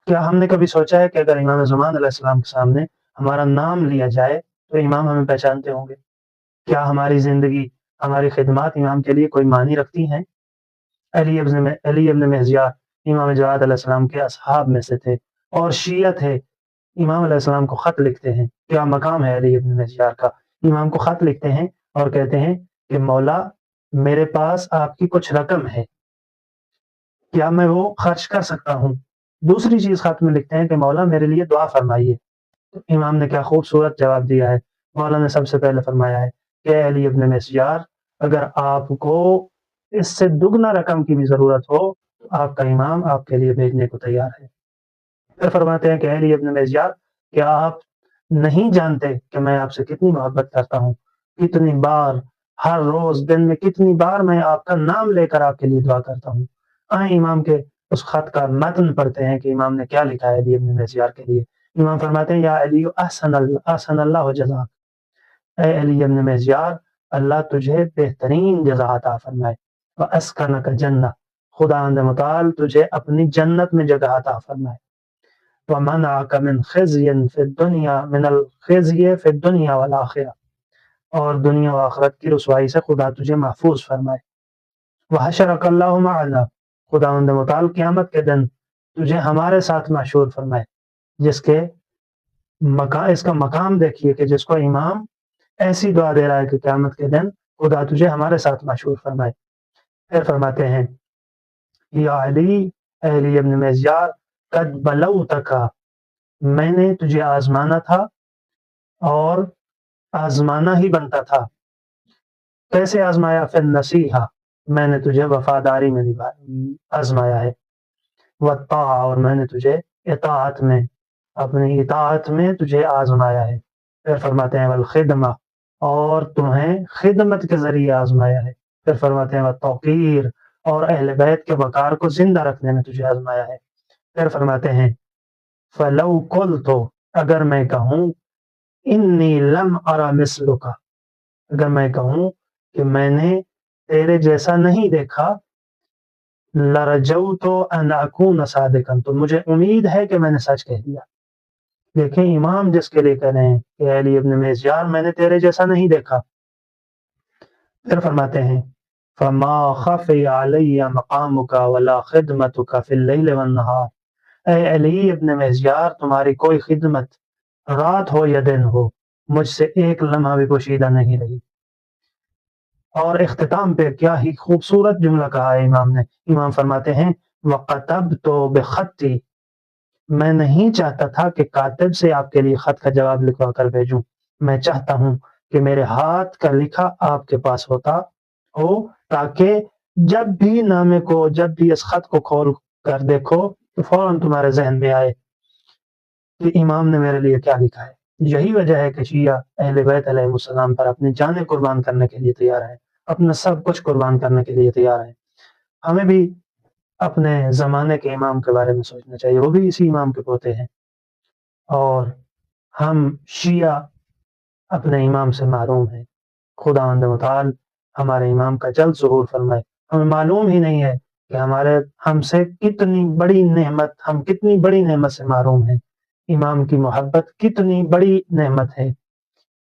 کیا ہم نے کبھی سوچا ہے کہ اگر امام زمان علیہ السلام کے سامنے ہمارا نام لیا جائے تو امام ہمیں پہچانتے ہوں گے؟ کیا ہماری زندگی، ہماری خدمات امام کے لیے کوئی معنی رکھتی ہیں؟ علی ابن مہزیار امام جواد علیہ السلام کے اصحاب میں سے تھے اور شیعہ تھے، امام علیہ السلام کو خط لکھتے ہیں۔ کیا مقام ہے علی ابن مہزیار کا؟ امام کو خط لکھتے ہیں اور کہتے ہیں کہ مولا میرے پاس آپ کی کچھ رقم ہے، کیا میں وہ خرچ کر سکتا ہوں؟ دوسری چیز خط میں لکھتے ہیں کہ مولا میرے لیے دعا فرمائیے۔ تو امام نے کیا خوبصورت جواب دیا ہے۔ مولا نے سب سے پہلے فرمایا ہے کہ علی ابن مہزیار، اگر آپ کو اس سے دگنا رقم کی بھی ضرورت ہو تو آپ کا امام آپ کے لیے بھیجنے کو تیار ہے۔ پھر فرماتے ہیں کہ علی ابن مہزیار، کیا آپ نہیں جانتے کہ میں آپ سے کتنی محبت کرتا ہوں، کتنی بار ہر روز دن میں کتنی بار میں آپ کا نام لے کر آپ کے لیے دعا کرتا ہوں۔ آئیں امام کے اس خط کا متن پڑھتے ہیں کہ امام نے کیا لکھا ہے علی ابن مہزیار کے لیے۔ امام فرماتے ہیں، یا علی احسن اللہ جزاک، اے علی ابن مہزیار، اللہ تجھے بہترین جزا عطا فرمائے۔ وَأَسْكَنَكَ جنہ، خداوند متعال تجھے اپنی جنت میں جگہ عطا فرمائے۔ وَمَنَعَكَ مِنْ خِزْيٍ فِي الدُّنْيَا مِنَ الْخِزْيِ فِي الدُّنْيَا وَالْآخِرَةِ، اور دنیا و آخرت کی رسوائی سے خدا تجھے محفوظ فرمائے۔ وَحَشَرَكَ اللَّهُ مَعَنَا، خداوند متعال قیامت کے دن تجھے ہمارے ساتھ محشور فرمائے۔ جس کے اس کا مقام دیکھیے کہ جس کو امام ایسی دعا دے رہا ہے کہ قیامت کے دن خدا تجھے ہمارے ساتھ محشور فرمائے۔ پھر فرماتے ہیں، یا علی، اے علی ابن مہزیار، قد بلوتک، میں نے تجھے آزمانا تھا اور آزمانا ہی بنتا تھا۔ کیسے آزمایا؟ فی النصیحہ، میں نے تجھے وفاداری میں آزمایا ہے۔ والطاعہ، اور میں نے تجھے اطاعت میں، اپنی اطاعت میں تجھے آزمایا ہے۔ پھر فرماتے ہیں والخدمہ، اور تمہیں خدمت کے ذریعے آزمایا ہے۔ پھر فرماتے ہیں والتوقیر، اور اہل بیت کے وقار کو زندہ رکھنے میں تجھے آزمایا ہے۔ پھر فرماتے ہیں فَلَوْ قُلْتُ، اگر میں کہوں انی لم ارى مثلک، اگر میں کہوں کہ میں نے تیرے جیسا نہیں دیکھا، لرجوت ان اکون صادقا، تو مجھے امید ہے کہ میں نے سچ کہہ دیا۔ دیکھیں امام جس کے لیے کہہ رہے ہیں کہ علی ابن مہزیار میں نے تیرے جیسا نہیں دیکھا۔ پھر فرماتے ہیں فما خفی علی مقامک ولا خدمتک فی اللیل والنہار، اے علی ابن مہزیار، تمہاری کوئی خدمت رات ہو یا دن ہو مجھ سے ایک لمحہ بھی پوشیدہ نہیں رہی۔ اور اختتام پہ کیا ہی خوبصورت جملہ کہا ہے امام نے۔ امام فرماتے ہیں وَقَتَبْتُ بِخَطِّ، میں نہیں چاہتا تھا کہ کاتب سے آپ کے لیے خط کا جواب لکھوا کر بھیجوں، میں چاہتا ہوں کہ میرے ہاتھ کا لکھا آپ کے پاس ہوتا ہو، تاکہ جب بھی نامے کو، جب بھی اس خط کو کھول کر دیکھو تو فوراً تمہارے ذہن میں آئے کہ امام نے میرے لیے کیا لکھا ہے۔ یہی وجہ ہے کہ شیعہ اہل بیت علیہ السلام پر اپنی جانیں قربان کرنے کے لیے تیار ہے، اپنا سب کچھ قربان کرنے کے لیے تیار ہے۔ ہمیں بھی اپنے زمانے کے امام کے بارے میں سوچنا چاہیے، وہ بھی اسی امام کے پوتے ہیں، اور ہم شیعہ اپنے امام سے محروم ہیں۔ خداوند متعال ہمارے امام کا جلد ظہور فرمائے۔ ہمیں معلوم ہی نہیں ہے کہ ہم سے کتنی بڑی نعمت، ہم کتنی بڑی نعمت سے محروم ہیں۔ امام کی محبت کتنی بڑی نعمت ہے،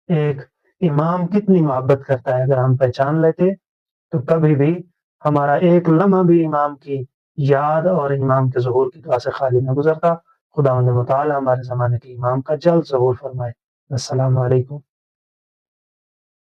ایک امام کتنی محبت کرتا ہے، اگر ہم پہچان لیتے تو کبھی بھی ہمارا ایک لمحہ بھی امام کی یاد اور امام کے ظہور کی دعا سے خالی نہ گزرتا۔ خداوند متعال ہمارے زمانے کے امام کا جلد ظہور فرمائے۔ السلام علیکم۔